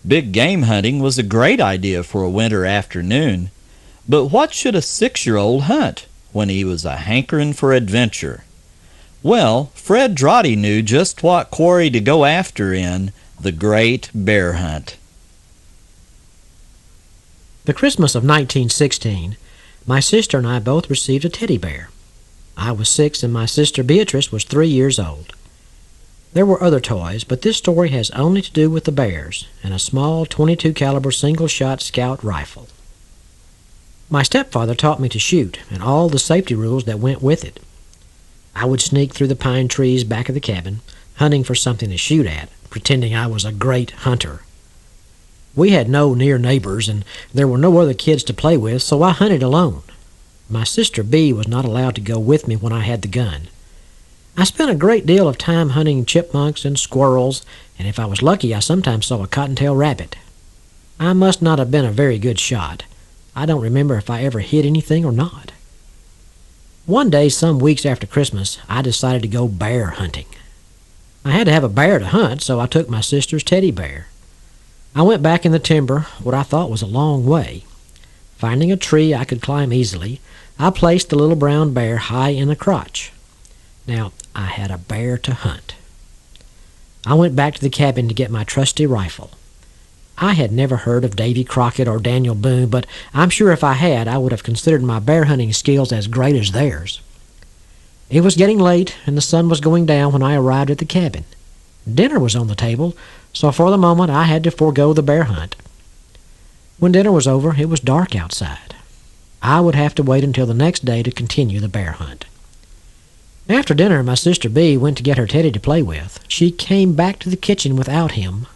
Big game hunting was a great idea for a winter afternoon, but what should a 6-year-old hunt when he was a hankering for adventure? Well, Fred Droddy knew just what quarry to go after in the Great Bear Hunt. The Christmas of 1916, my sister and I both received a teddy bear. I was 6 and my sister Beatrice was 3 years old. There were other toys, but this story has only to do with the bears and a small .22 caliber single-shot scout rifle. My stepfather taught me to shoot and all the safety rules that went with it. I would sneak through the pine trees back of the cabin, hunting for something to shoot at, pretending I was a great hunter. We had no near neighbors, and there were no other kids to play with, so I hunted alone. My sister Bee was not allowed to go with me when I had the gun. I spent a great deal of time hunting chipmunks and squirrels, and if I was lucky, I sometimes saw a cottontail rabbit. I must not have been a very good shot. I don't remember if I ever hit anything or not. One day, some weeks after Christmas, I decided to go bear hunting. I had to have a bear to hunt, so I took my sister's teddy bear. I went back in the timber, what I thought was a long way. Finding a tree I could climb easily, I placed the little brown bear high in the crotch. Now, I had a bear to hunt. I went back to the cabin to get my trusty rifle. I had never heard of Davy Crockett or Daniel Boone, but I'm sure if I had, I would have considered my bear hunting skills as great as theirs. It was getting late, and the sun was going down when I arrived at the cabin. Dinner was on the table, so for the moment I had to forego the bear hunt. When dinner was over, it was dark outside. I would have to wait until the next day to continue the bear hunt. After dinner, my sister Bee went to get her Teddy to play with. She came back to the kitchen without him.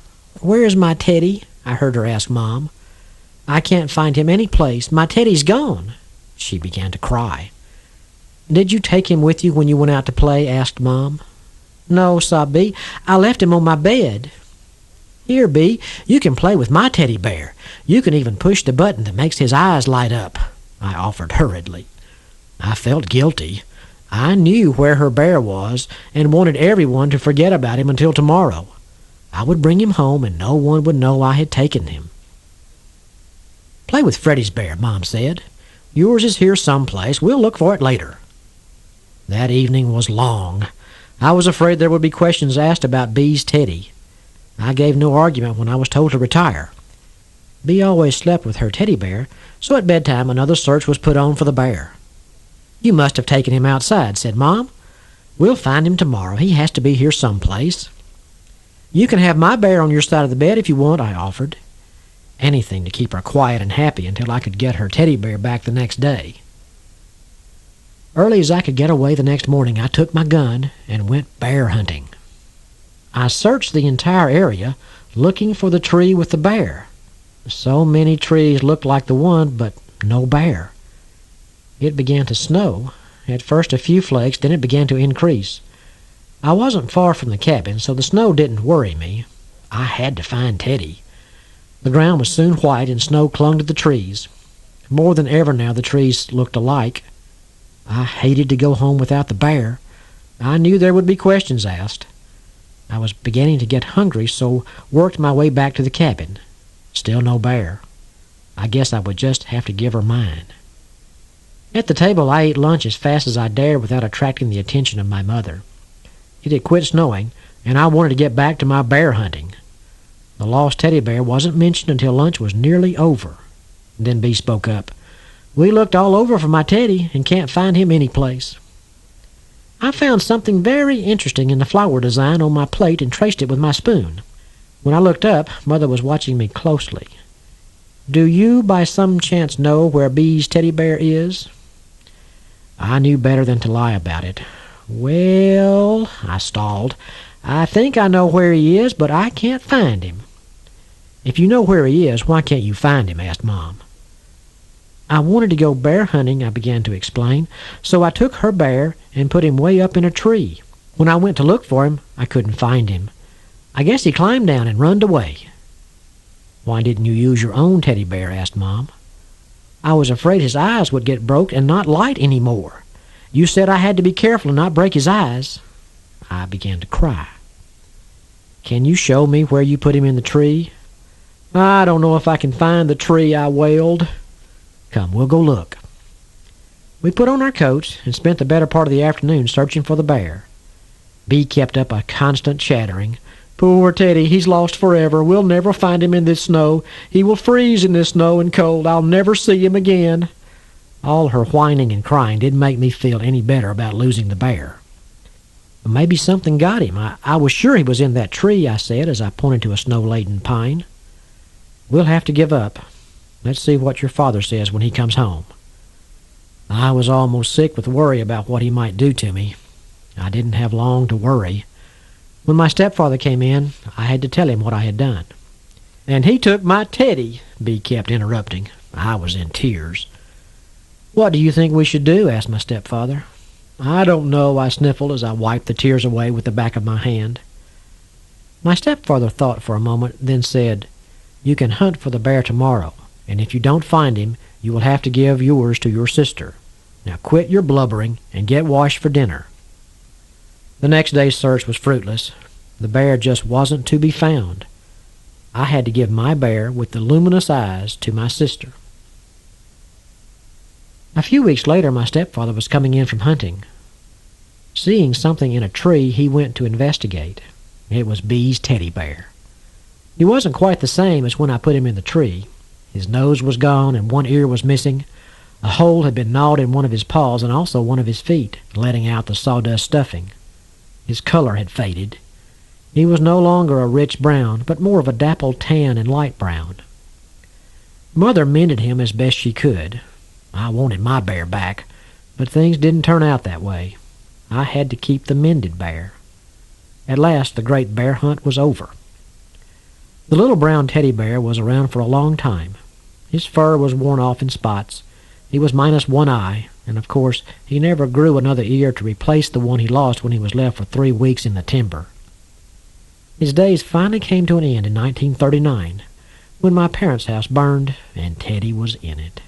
"Where's my Teddy?" I heard her ask Mom. "I can't find him any place. My Teddy's gone." She began to cry. "Did you take him with you when you went out to play?" asked Mom. "No," sobbed Bee. "I left him on my bed." "Here, Bee, you can play with my teddy bear. You can even push the button that makes his eyes light up," I offered hurriedly. I felt guilty. I knew where her bear was and wanted everyone to forget about him until tomorrow. I would bring him home and no one would know I had taken him. "Play with Freddie's bear," Mom said. "Yours is here someplace. We'll look for it later." That evening was long. I was afraid there would be questions asked about Bee's Teddy. I gave no argument when I was told to retire. Bee always slept with her teddy bear, so at bedtime another search was put on for the bear. "You must have taken him outside," said Mom. "We'll find him tomorrow. He has to be here someplace." "You can have my bear on your side of the bed if you want," I offered. Anything to keep her quiet and happy until I could get her teddy bear back the next day. Early as I could get away the next morning, I took my gun and went bear hunting. I searched the entire area, looking for the tree with the bear. So many trees looked like the one, but no bear. It began to snow. At first a few flakes, then it began to increase. I wasn't far from the cabin, so the snow didn't worry me. I had to find Teddy. The ground was soon white and snow clung to the trees. More than ever now the trees looked alike. I hated to go home without the bear. I knew there would be questions asked. I was beginning to get hungry, so worked my way back to the cabin. Still no bear. I guess I would just have to give her mine. At the table I ate lunch as fast as I dared without attracting the attention of my mother. It had quit snowing, and I wanted to get back to my bear hunting. The lost teddy bear wasn't mentioned until lunch was nearly over. Then Bee spoke up. "We looked all over for my Teddy and can't find him any place." I found something very interesting in the flower design on my plate and traced it with my spoon. When I looked up, Mother was watching me closely. "Do you by some chance know where Bee's teddy bear is?" I knew better than to lie about it. "Well," I stalled, "I think I know where he is, but I can't find him." "If you know where he is, why can't you find him?" asked Mom. "I wanted to go bear hunting," I began to explain, "so I took her bear and put him way up in a tree. When I went to look for him, I couldn't find him. I guess he climbed down and runned away." "Why didn't you use your own teddy bear?" asked Mom. "I was afraid his eyes would get broke and not light any more. You said I had to be careful and not break his eyes." I began to cry. "Can you show me where you put him in the tree?" "I don't know if I can find the tree," I wailed. "Come, we'll go look." We put on our coats and spent the better part of the afternoon searching for the bear. Bee kept up a constant chattering. "Poor Teddy, he's lost forever. We'll never find him in this snow. He will freeze in this snow and cold. I'll never see him again." All her whining and crying didn't make me feel any better about losing the bear. "But maybe something got him. I was sure he was in that tree," I said as I pointed to a snow-laden pine. "We'll have to give up. Let's see what your father says when he comes home." I was almost sick with worry about what he might do to me. I didn't have long to worry. When my stepfather came in, I had to tell him what I had done. "And he took my Teddy," Bee kept interrupting. I was in tears. "What do you think we should do?" asked my stepfather. "I don't know," I sniffled as I wiped the tears away with the back of my hand. My stepfather thought for a moment, then said, "You can hunt for the bear tomorrow, and if you don't find him, you will have to give yours to your sister. Now quit your blubbering and get washed for dinner." The next day's search was fruitless. The bear just wasn't to be found. I had to give my bear with the luminous eyes to my sister. A few weeks later, my stepfather was coming in from hunting. Seeing something in a tree, he went to investigate. It was Bee's teddy bear. He wasn't quite the same as when I put him in the tree. His nose was gone and one ear was missing. A hole had been gnawed in one of his paws and also one of his feet, letting out the sawdust stuffing. His color had faded. He was no longer a rich brown, but more of a dappled tan and light brown. Mother mended him as best she could. I wanted my bear back, but things didn't turn out that way. I had to keep the mended bear. At last, the great bear hunt was over. The little brown teddy bear was around for a long time. His fur was worn off in spots. He was minus one eye, and of course he never grew another ear to replace the one he lost when he was left for 3 weeks in the timber. His days finally came to an end in 1939, when my parents' house burned and Teddy was in it.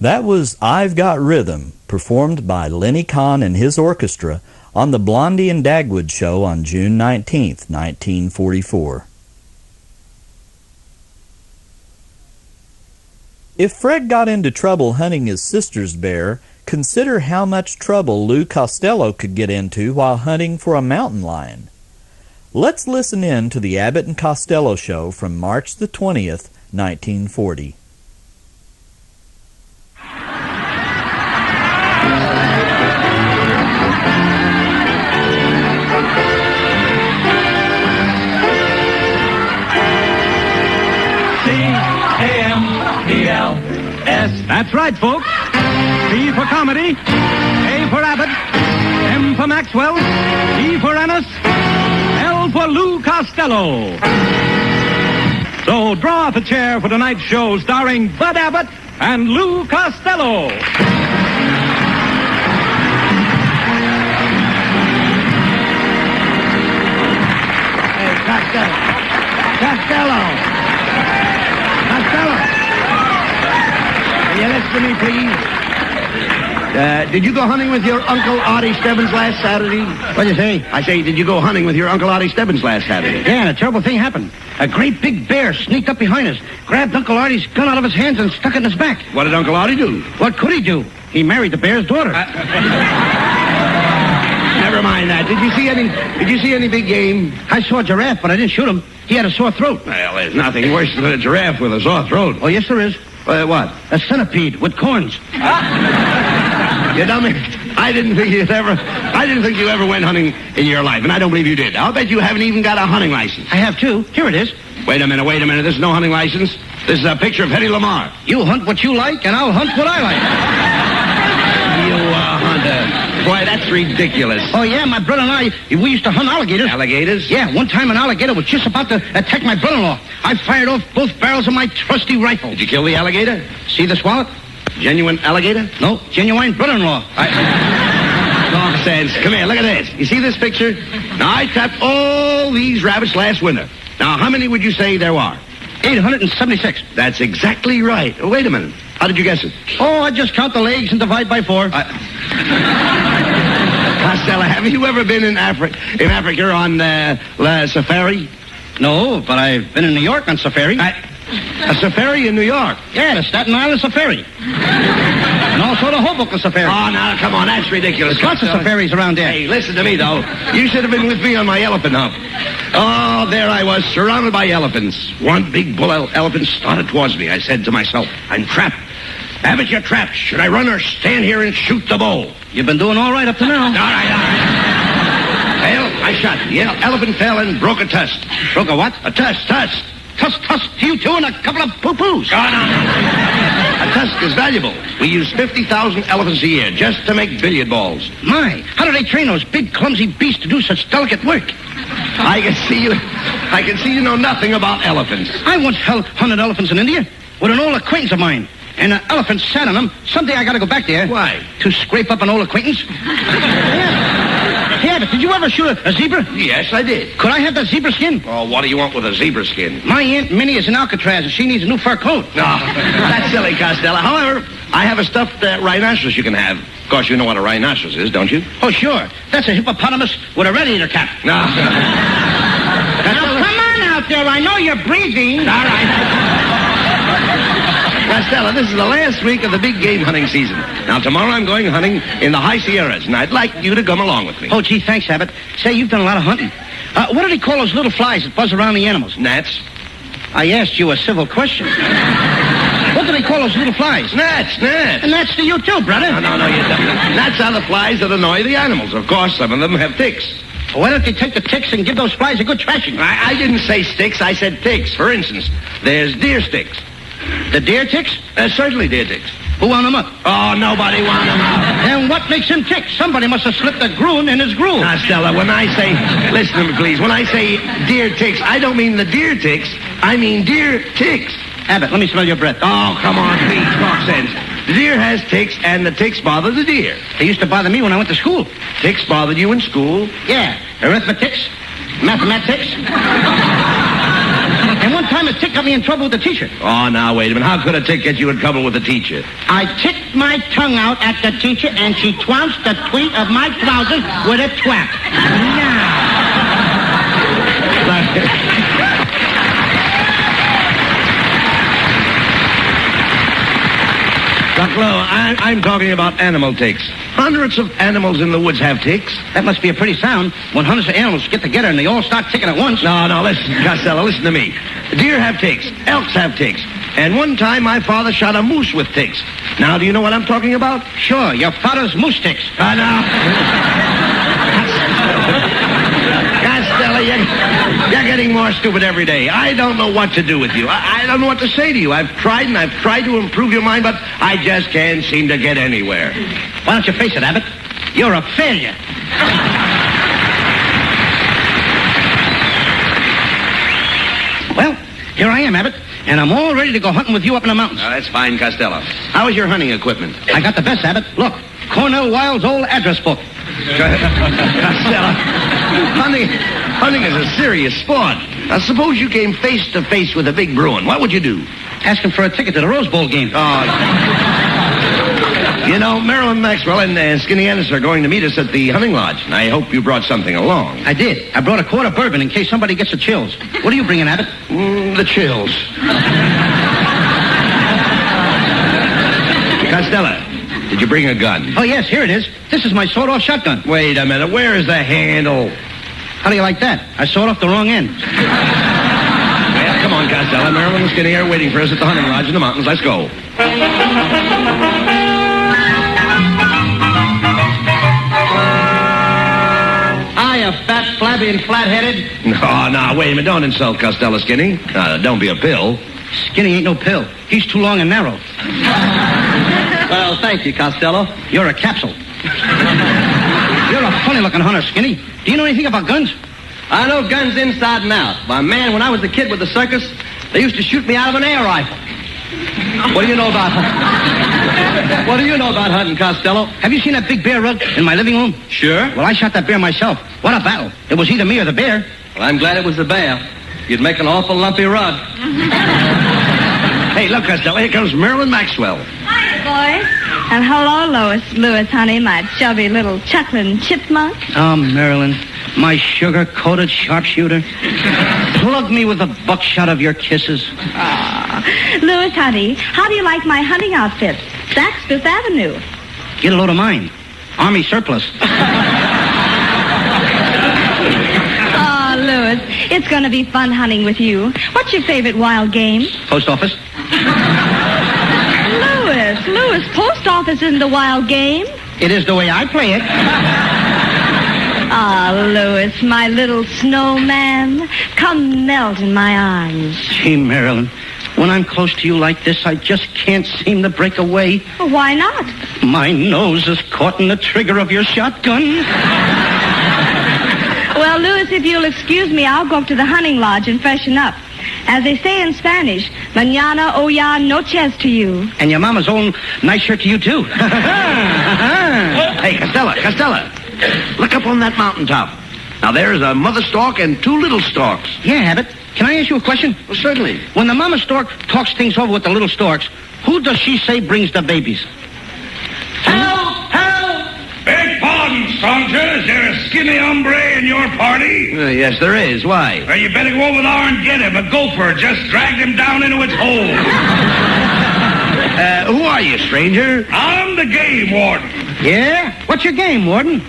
That was I've Got Rhythm, performed by Lenny Cahn and his orchestra on the Blondie and Dagwood show on June 19, 1944. If Fred got into trouble hunting his sister's bear, consider how much trouble Lou Costello could get into while hunting for a mountain lion. Let's listen in to the Abbot and Costello show from March the 20th, 1940. C-A-M-E-L-S. That's right, folks. C for comedy, A for Abbott, M for Maxwell, E for Ennis, L for Lou Costello. So draw up a chair for tonight's show starring Bud Abbott and Lou Costello. Hey, Costello. Will you listen to me, please? Did you go hunting with your Uncle Artie Stebbins last Saturday? What'd you say? I say, did you go hunting with your Uncle Artie Stebbins last Saturday? Yeah, and a terrible thing happened. A great big bear sneaked up behind us, grabbed Uncle Artie's gun out of his hands and stuck it in his back. What did Uncle Artie do? What could he do? He married the bear's daughter. Never mind that. Did you see any big game? I saw a giraffe, but I didn't shoot him. He had a sore throat. Well, there's nothing worse than a giraffe with a sore throat. Oh, yes, there is. What? A centipede with corns. You dummy. I didn't think you ever went hunting in your life, and I don't believe you did. I'll bet you haven't even got a hunting license. I have, too. Here it is. Wait a minute. This is no hunting license. This is a picture of Hetty Lamar. You hunt what you like, and I'll hunt what I like. You hunter. Boy, that's ridiculous. Oh, yeah, my brother and I, we used to hunt alligators. Alligators? Yeah, one time an alligator was just about to attack my brother-in-law. I fired off both barrels of my trusty rifle. Did you kill the alligator? See this wallet? Genuine alligator? No, genuine brother-in-law. Nonsense. Come here, look at this. You see this picture? Now, I trapped all these rabbits last winter. Now, how many would you say there are? 876. That's exactly right. Oh, wait a minute. How did you guess it? Oh, I just count the legs and divide by 4. Costello, have you ever been in Africa on safari? No, but I've been in New York on safari. A safari in New York? Yeah, the Staten Island safari. And also the Hoboken safari. Oh, now, come on, that's ridiculous. There's lots of safaris around there. Hey, listen to me, though. You should have been with me on my elephant hunt. Oh, there I was, surrounded by elephants. One big bull elephant started towards me. I said to myself, I'm trapped. Abbott, you're trapped. Should I run or stand here and shoot the bull? You've been doing all right up to now. All right. Well, I shot. The elephant fell and broke a tusk. Broke a what? A tusk. Tusk to you two and a couple of poo-poos. Oh, no. A tusk is valuable. We use 50,000 elephants a year just to make billiard balls. My, how do they train those big, clumsy beasts to do such delicate work? I can see you know nothing about elephants. I once hunted elephants in India with an old acquaintance of mine. And an elephant sat on them. Someday I got to go back there. Why? To scrape up an old acquaintance. Yeah, but did you ever shoot a zebra? Yes, I did. Could I have the zebra skin? Oh, what do you want with a zebra skin? My Aunt Minnie is in Alcatraz, and she needs a new fur coat. No, that's silly, Costello. However, I have a stuffed rhinoceros you can have. Of course, you know what a rhinoceros is, don't you? Oh, sure. That's a hippopotamus with a radiator cap. No. Now, come on out there. I know you're breathing. All right. Costello, this is the last week of the big game hunting season. Now, tomorrow I'm going hunting in the high Sierras, and I'd like you to come along with me. Oh, gee, thanks, Abbott. Say, you've done a lot of hunting. What do they call those little flies that buzz around the animals? Gnats. I asked you a civil question. What do they call those little flies? Gnats. And that's to you, too, brother. No, you don't. Gnats are the flies that annoy the animals. Of course, some of them have ticks. Why don't they take the ticks and give those flies a good thrashing? I didn't say sticks, I said ticks. For instance, there's deer sticks. The deer ticks? Certainly deer ticks. Who wound them up? Oh, nobody wound them up. And what makes him tick? Somebody must have slipped a groon in his groove. Costello, when I say, listen to me, please. When I say deer ticks, I don't mean the deer ticks. I mean deer ticks. Abbott, let me smell your breath. Oh, come on, please, talk sense. The deer has ticks, and the ticks bother the deer. They used to bother me when I went to school. Ticks bothered you in school? Yeah. Arithmetics, mathematics. And one time a tick got me in trouble with the teacher. Oh, now, wait a minute. How could a tick get you in trouble with the teacher? I ticked my tongue out at the teacher, and she trounced the tweet of my trousers with a twap. Now. Costello, I'm talking about animal ticks. Hundreds of animals in the woods have ticks. That must be a pretty sound when hundreds of animals get together and they all start ticking at once. No, listen, Costello, listen to me. Deer have ticks. Elks have ticks. And one time my father shot a moose with ticks. Now, do you know what I'm talking about? Sure, your father's moose ticks. No. Costello, you're getting more stupid every day. I don't know what to do with you. I don't know what to say to you. I've tried to improve your mind, but I just can't seem to get anywhere. Why don't you face it, Abbott? You're a failure. Well, here I am, Abbott, and I'm all ready to go hunting with you up in the mountains. That's fine, Costello. How is your hunting equipment? I got the best, Abbott. Look, Cornell Wilde's old address book. Costello, hunting is a serious sport. Now, suppose you came face to face with a big Bruin. What would you do? Ask him for a ticket to the Rose Bowl game. You know, Marilyn Maxwell and Skinny Ennis are going to meet us at the hunting lodge, and I hope you brought something along. I did. I brought a quart of bourbon in case somebody gets the chills. What are you bringing, Abbott? The chills. Costello, did you bring a gun? Oh, yes, here it is. This is my sawed-off shotgun. Wait a minute. Where is the handle? How do you like that? I sawed off the wrong end. Well, come on, Costello. Marilyn and Skinny are waiting for us at the hunting lodge in the mountains. Let's go. Hiya, fat, flabby, and flat-headed. No, wait a minute. Don't insult Costello, Skinny. Don't be a pill. Skinny ain't no pill. He's too long and narrow. Well, thank you, Costello. You're a capsule. You're a funny-looking hunter, Skinny. Do you know anything about guns? I know guns inside and out. Why, man, when I was a kid with the circus, they used to shoot me out of an air rifle. What do you know about hunting, Costello? Have you seen that big bear rug in my living room? Sure. Well, I shot that bear myself. What a battle. It was either me or the bear. Well, I'm glad it was the bear. You'd make an awful lumpy rug. Hey, look, Costello. Here comes Marilyn Maxwell. Hi, boys. And hello, Louis, honey, my chubby little chuckling chipmunk. Oh, Marilyn, my sugar-coated sharpshooter. Plug me with the buckshot of your kisses. Louis, honey, how do you like my hunting outfit? Saks Fifth Avenue. Get a load of mine. Army surplus. Oh, Louis, it's going to be fun hunting with you. What's your favorite wild game? Post office. Louis, post office isn't a wild game. It is the way I play it. Ah, Louis, my little snowman, come melt in my arms. Gee, Marilyn, when I'm close to you like this, I just can't seem to break away. Well, why not? My nose is caught in the trigger of your shotgun. Well, Louis, if you'll excuse me, I'll go up to the hunting lodge and freshen up. As they say in Spanish, mañana o ya noches to you. And your mama's own nice shirt to you, too. Hey, Costello. Look up on that mountaintop. Now, there's a mother stork and two little storks. Yeah, Abbott. Can I ask you a question? Well, certainly. When the mama stork talks things over with the little storks, who does she say brings the babies? Help! Beg pardon, stranger. Is there a skinny hombre in your party? Yes, there is. Why? Well, you better go over there and get him. A gopher just dragged him down into its hole. Who are you, stranger? I'm the game warden. Yeah? What's your game, Warden?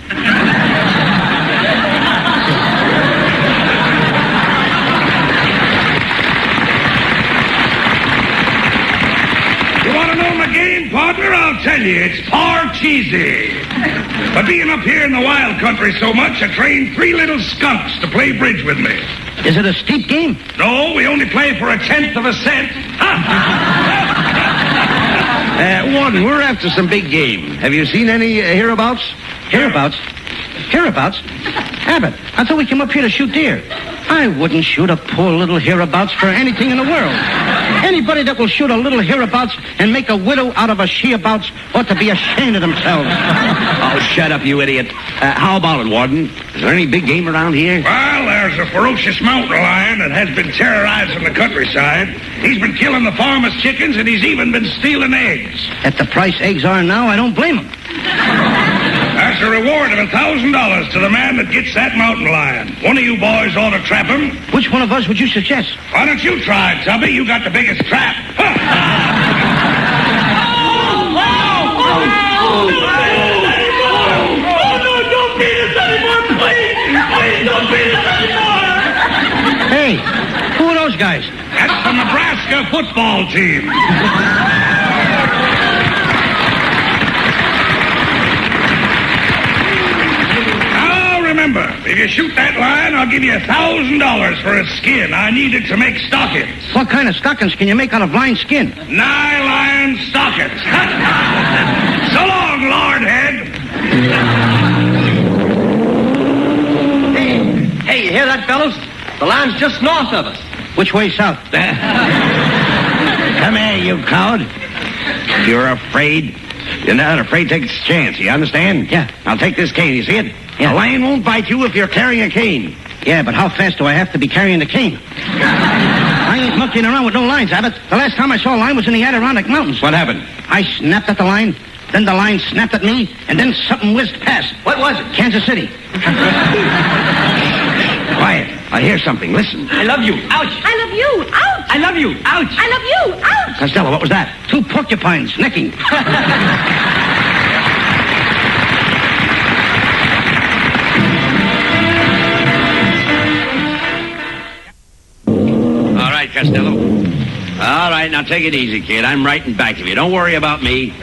You want to know my game, partner? I'll tell you. It's cheesy. But being up here in the wild country so much, I trained 3 little skunks to play bridge with me. Is it a steep game? No, we only play for 1/10 of a cent. Warden, we're after some big game. Have you seen any hereabouts? Hereabouts? Abbott, I thought we came up here to shoot deer. I wouldn't shoot a poor little hereabouts for anything in the world. Anybody that will shoot a little hereabouts and make a widow out of a sheabouts ought to be ashamed of themselves. Oh, shut up, you idiot. How about it, Warden? Is there any big game around here? Well, there's a ferocious mountain lion that has been terrorizing the countryside. He's been killing the farmers' chickens, and he's even been stealing eggs. At the price eggs are now, I don't blame him. That's a reward of $1,000 to the man that gets that mountain lion. One of you boys ought to trap him. Which one of us would you suggest? Why don't you try it, Tubby? You got the biggest trap. guys? That's the Nebraska football team. Now remember, if you shoot that lion, I'll give you $1,000 for a skin. I need it to make stockings. What kind of stockings can you make out of lion skin? Nylon stockings. So long, Lordhead. Hey, you hear that, fellows? The lion's just north of us. Which way south? Come here, you coward. If you're afraid, you're not afraid, take a chance. You understand? Yeah. Now take this cane. You see it? Yeah. A lion won't bite you if you're carrying a cane. Yeah, but how fast do I have to be carrying the cane? I ain't monkeying around with no lines, Abbott. The last time I saw a lion was in the Adirondack Mountains. What happened? I snapped at the lion, then the lion snapped at me, and then something whizzed past. What was it? Kansas City. Quiet. I hear something. Listen. I love you. Ouch. I love you. Ouch! I love you. Ouch. I love you. Ouch! Costello, what was that? 2 porcupines necking. All right, Costello. All right, now take it easy, kid. I'm right in back of you. Don't worry about me.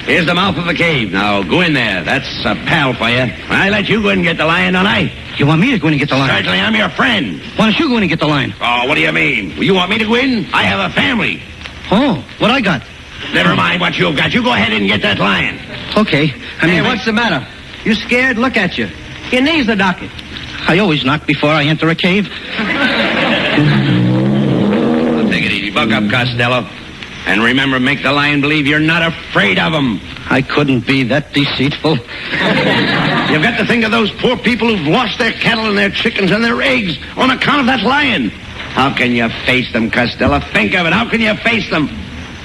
Here's the mouth of the cave. Now, go in there. That's a pal for you. I let you go in and get the lion, don't I? You want me to go in and get the lion? Certainly, I'm your friend. Why don't you go in and get the lion? Oh, what do you mean? You want me to go in? I have a family. Oh, what I got? Never mind what you've got. You go ahead and get that lion. Okay. Hey, what's the matter? You scared? Look at you. Your knees are knocking. I always knock before I enter a cave. Well, take it easy. Buck up, Costello. And remember, make the lion believe you're not afraid of him. I couldn't be that deceitful. You've got to think of those poor people who've lost their cattle and their chickens and their eggs on account of that lion. How can you face them, Costello? Think of it. How can you face them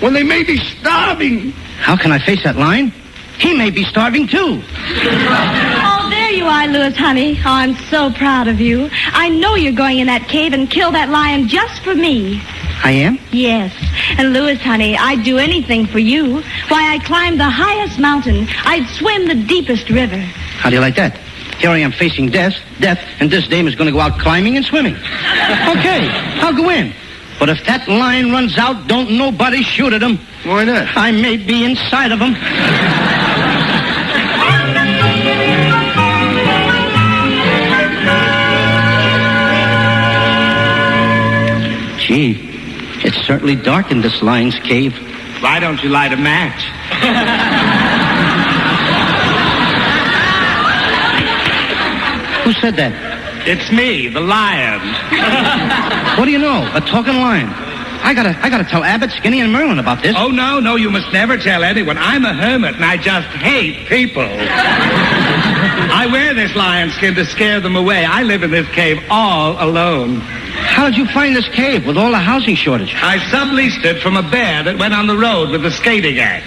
when they may be starving? How can I face that lion? He may be starving, too. Oh, there you are, Louis, honey. Oh, I'm so proud of you. I know you're going in that cave and kill that lion just for me. I am? Yes. And Louis, honey, I'd do anything for you. Why, I'd climb the highest mountain. I'd swim the deepest river. How do you like that? Here I am facing death, and this dame is going to go out climbing and swimming. Okay, I'll go in. But if that lion runs out, don't nobody shoot at him. Why not? I may be inside of him. Gee, it's certainly dark in this lion's cave. Why don't you light a match? Who said that? It's me, the lion. What do you know? A talking lion. I gotta tell Abbott, Skinny, and Merlin about this. Oh, no, you must never tell anyone. I'm a hermit, and I just hate people. I wear this lion skin to scare them away. I live in this cave all alone. How did you find this cave with all the housing shortage? I subleased it from a bear that went on the road with the skating act.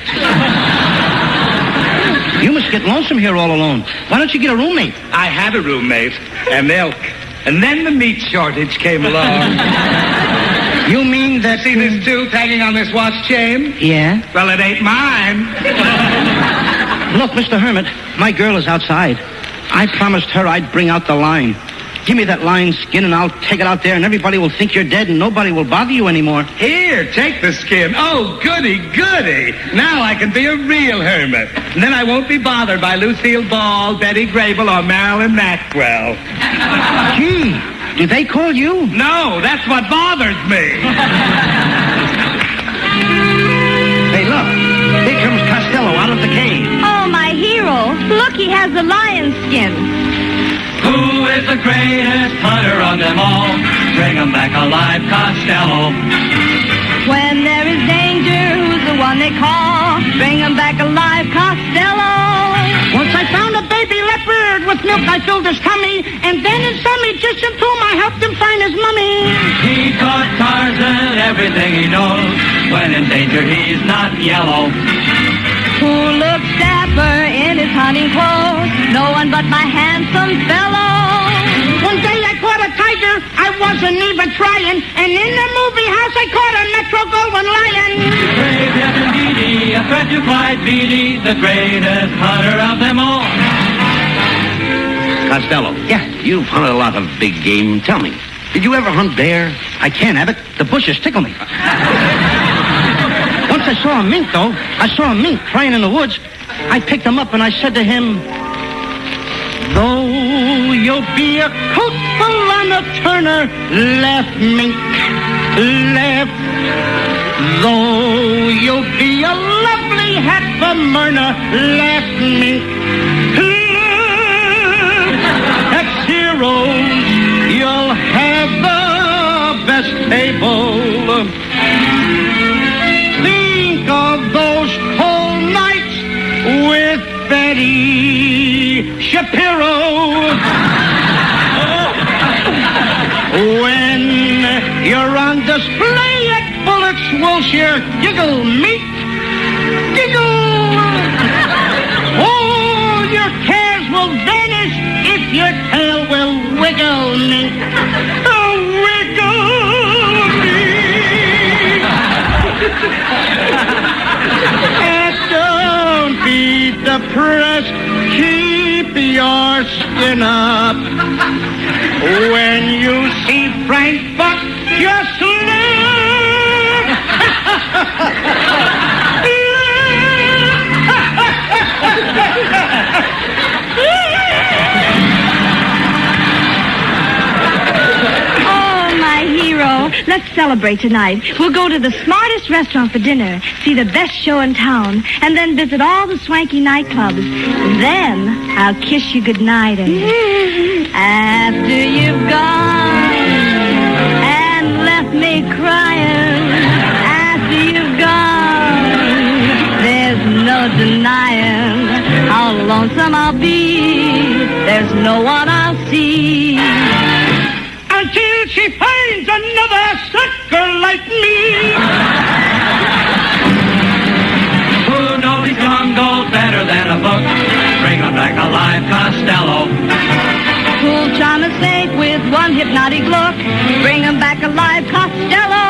You must get lonesome here all alone. Why don't you get a roommate? I had a roommate and milk. And then the meat shortage came along. You mean that... See this tooth hanging on this watch chain? Yeah? Well, it ain't mine. Look, Mr. Hermit, my girl is outside. I promised her I'd bring out the lion. Give me that lion skin and I'll take it out there and everybody will think you're dead and nobody will bother you anymore. Here, take the skin. Oh, goody, goody. Now I can be a real hermit. And then I won't be bothered by Lucille Ball, Betty Grable, or Marilyn Maxwell. Gee, do they call you? No, that's what bothers me. Hey, look. Here comes Costello out of the cave. Oh, my hero. Look, he has the lion skin. Who is the greatest hunter of them all? Bring him back alive, Costello. When there is danger, who's the one they call? Bring him back alive, Costello. Once I found a baby leopard with milk, I filled his tummy, and then in some Egyptian tomb, I helped him find his mummy. He taught Tarzan everything he knows. When in danger, he's not yellow. Who looks dapper in his hunting clothes? No one but my handsome fellow. One day I caught a tiger, I wasn't even trying, and in the movie house I caught a Metro Goldwyn lion. Brave Captain Beatty, a threat to Clyde Beatty, the greatest hunter of them all. Costello. Yeah? You've hunted a lot of big game. Tell me, Did you ever hunt bear? I can't, Abbott. The bushes tickle me. Once I saw a mink, though. I saw a mink crying in the woods. I picked him up and I said to him, though you'll be a coatful on a Turner, left, mink, left. Though you'll be a lovely hat for Myrna, left, mink, left. At Ciro's, you'll have the best table. Think of those cold nights with Betty Shapiro. When you're on display at Bullett's Wilshire, giggle, meat, giggle. All your cares will vanish if your tail will wiggle, mink. Oh, wiggle me. And don't be depressed. Keep your skin up. When you see Frank Buck, just live. Oh, my hero. Let's celebrate tonight. We'll go to the smartest restaurant for dinner, see the best show in town, and then visit all the swanky nightclubs. Then I'll kiss you goodnight and after you've gone and left me crying, after you've gone, there's no denying how lonesome I'll be. There's no one I'll see until she finds another sucker like me. Who knows these young gold better than a book? Bring 'em back alive, Costello. Who'll charm a snake with one hypnotic look? Bring 'em back alive, Costello.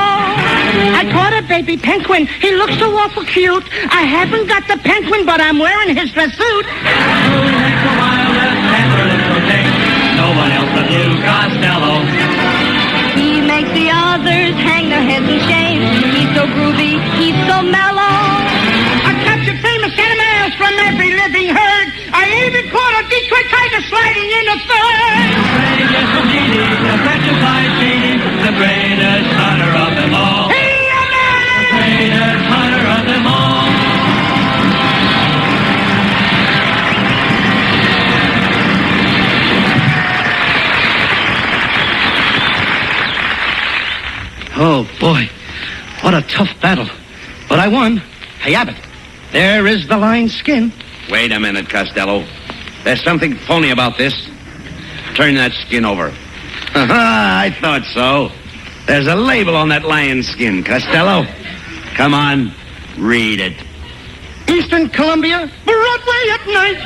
I caught a baby penguin. He looks so awful cute. I haven't got the penguin, but I'm wearing his dress suit. Who makes the wildest panther so tame? No one else but you, Costello. He makes the others hang their heads in shame. He's so groovy, he's so mellow. I captured famous animals from every living herd. I even caught a Detroit tiger sliding in the third. The greatest hunter of them all. The greatest hunter of them all. Oh, boy. What a tough battle. But I won. Hey, Abbott, there is the lion's skin. Wait a minute, Costello. There's something phony about this. Turn that skin over. I thought so. There's a label on that lion's skin, Costello. Come on, read it. Eastern Columbia, Broadway at night.